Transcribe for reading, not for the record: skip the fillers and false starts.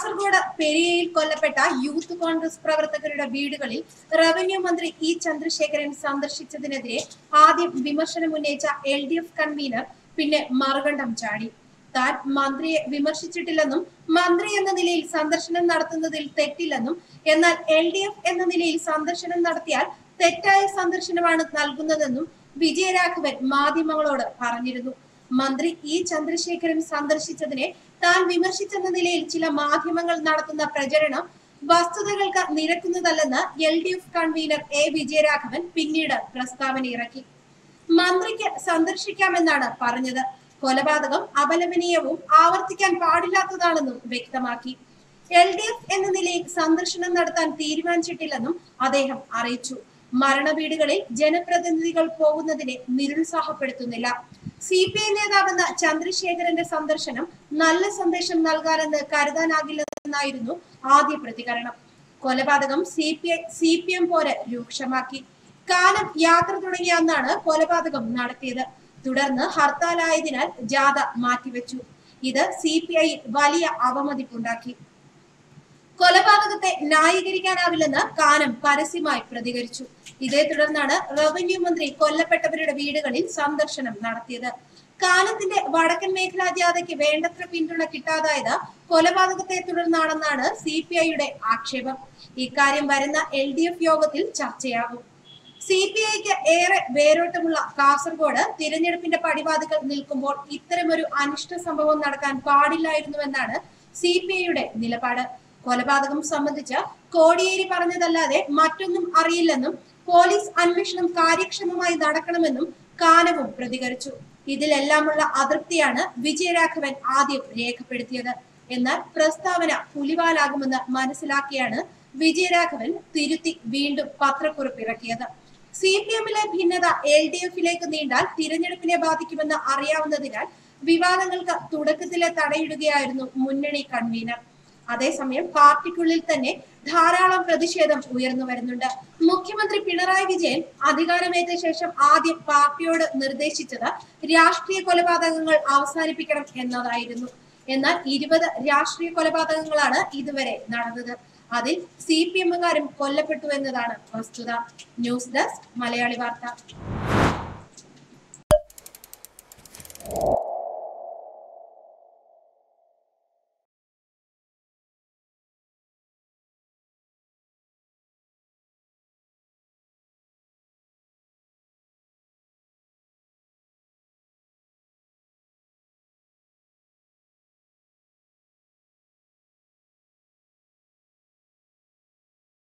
കാസർഗോഡ് പെരിയയിൽ കൊല്ലപ്പെട്ട യൂത്ത് കോൺഗ്രസ് പ്രവർത്തകരുടെ വീടുകളിൽ റവന്യൂ മന്ത്രി ഇ ചന്ദ്രശേഖരൻ സന്ദർശിച്ചതിനെതിരെ ആദ്യം വിമർശനം ഉന്നയിച്ച LDF കൺവീനർ പിന്നെ മറുകണ്ഠം ചാടി. താൻ മന്ത്രിയെ വിമർശിച്ചിട്ടില്ലെന്നും മന്ത്രി എന്ന നിലയിൽ സന്ദർശനം നടത്തുന്നതിൽ തെറ്റില്ലെന്നും, എന്നാൽ LDF എന്ന നിലയിൽ സന്ദർശനം നടത്തിയാൽ തെറ്റായ സന്ദർശനമാണ് നൽകുന്നതെന്നും വിജയരാഘവൻ മാധ്യമങ്ങളോട് പറഞ്ഞിരുന്നു. മന്ത്രി ഇ ചന്ദ്രശേഖരൻ സന്ദർശിച്ചതിനെ താൻ വിമർശിച്ചെന്ന നിലയിൽ ചില മാധ്യമങ്ങൾ നടത്തുന്ന പ്രചരണം വസ്തുതകൾക്ക് നിരക്കുന്നതല്ലെന്ന് LDF കൺവീനർ A വിജയരാഘവൻ പിന്നീട് പ്രസ്താവന ഇറക്കി. മന്ത്രിക്ക് സന്ദർശിക്കാമെന്നാണ് പറഞ്ഞത്. കൊലപാതകം അപലപനീയവും ആവർത്തിക്കാൻ പാടില്ലാത്തതാണെന്നും വ്യക്തമാക്കി. LDF എന്ന നിലയിൽ സന്ദർശനം നടത്താൻ തീരുമാനിച്ചിട്ടില്ലെന്നും അദ്ദേഹം അറിയിച്ചു. മരണവീടുകളിൽ ജനപ്രതിനിധികൾ പോകുന്നതിനെ നിരുത്സാഹപ്പെടുത്തുന്നില്ല. CPI നേതാവെന്ന ചന്ദ്രശേഖരന്റെ സന്ദർശനം നല്ല സന്ദേശം നൽകാനെന്ന് കരുതാനാകില്ലെന്നായിരുന്നു ആദ്യ പ്രതികരണം. കൊലപാതകം CPM പോലെ രൂക്ഷമാക്കി. കാലം യാത്ര തുടങ്ങിയ അന്നാണ് കൊലപാതകം നടത്തിയത്. തുടർന്ന് ഹർത്താലായതിനാൽ ജാഥ മാറ്റിവെച്ചു. ഇത് CPI വലിയ അവമതിപ്പുണ്ടാക്കി. കൊലപാതകത്തെ ന്യായീകരിക്കാനാവില്ലെന്ന് കാനം പരസ്യമായി പ്രതികരിച്ചു. ഇതേ തുടർന്നാണ് റവന്യൂ മന്ത്രി കൊല്ലപ്പെട്ടവരുടെ വീടുകളിൽ സന്ദർശനം നടത്തിയത്. കാനത്തിന്റെ വടക്കൻ മേഖലാ ജാഥയ്ക്ക് വേണ്ടത്ര പിന്തുണ കിട്ടാതായത് കൊലപാതകത്തെ തുടർന്നാണെന്നാണ് CPIയുടെ ആക്ഷേപം. ഇക്കാര്യം വരുന്ന LDF യോഗത്തിൽ ചർച്ചയാകും. CPIക്ക് ഏറെ വേരോട്ടമുള്ള കാസർഗോഡ് തിരഞ്ഞെടുപ്പിന്റെ പടിവാതിക്കൽ നിൽക്കുമ്പോൾ ഇത്തരമൊരു അനിഷ്ട സംഭവം നടക്കാൻ പാടില്ലായിരുന്നുവെന്നാണ് CPIയുടെ നിലപാട്. കൊലപാതകം സംബന്ധിച്ച് കോടിയേരി പറഞ്ഞതല്ലാതെ മറ്റൊന്നും അറിയില്ലെന്നും പോലീസ് അന്വേഷണം കാര്യക്ഷമമായി നടക്കണമെന്നും കാനവും പ്രതികരിച്ചു. ഇതിലെല്ലാമുള്ള അതൃപ്തിയാണ് വിജയരാഘവൻ ആദ്യം രേഖപ്പെടുത്തിയത്. എന്നാൽ പ്രസ്താവന പുലിവാലാകുമെന്ന് മനസ്സിലാക്കിയാണ് വിജയരാഘവൻ തിരുത്തി വീണ്ടും പത്രക്കുറിപ്പിറക്കിയത്. CPMലെ ഭിന്നത LDFിലേക്ക് നീണ്ടാൽ തിരഞ്ഞെടുപ്പിനെ ബാധിക്കുമെന്ന് അറിയാവുന്നതിനാൽ വിവാദങ്ങൾക്ക് തുടക്കത്തിലെ തടയിടുകയായിരുന്നു മുന്നണി കൺവീനർ. അതേസമയം പാർട്ടിക്കുള്ളിൽ തന്നെ ധാരാളം പ്രതിഷേധം ഉയർന്നു വരുന്നുണ്ട്. മുഖ്യമന്ത്രി പിണറായി വിജയൻ അധികാരമേറ്റ ശേഷം ആദ്യം പാർട്ടിയോട് നിർദ്ദേശിച്ചത് രാഷ്ട്രീയ കൊലപാതകങ്ങൾ അവസാനിപ്പിക്കണം എന്നതായിരുന്നു. എന്നാൽ 20 രാഷ്ട്രീയ കൊലപാതകങ്ങളാണ് ഇതുവരെ നടന്നത്. അതിൽ CPMകാരും കൊല്ലപ്പെട്ടു എന്നതാണ് വസ്തുത. ന്യൂസ് ഡെസ്ക് മലയാളി വാർത്ത.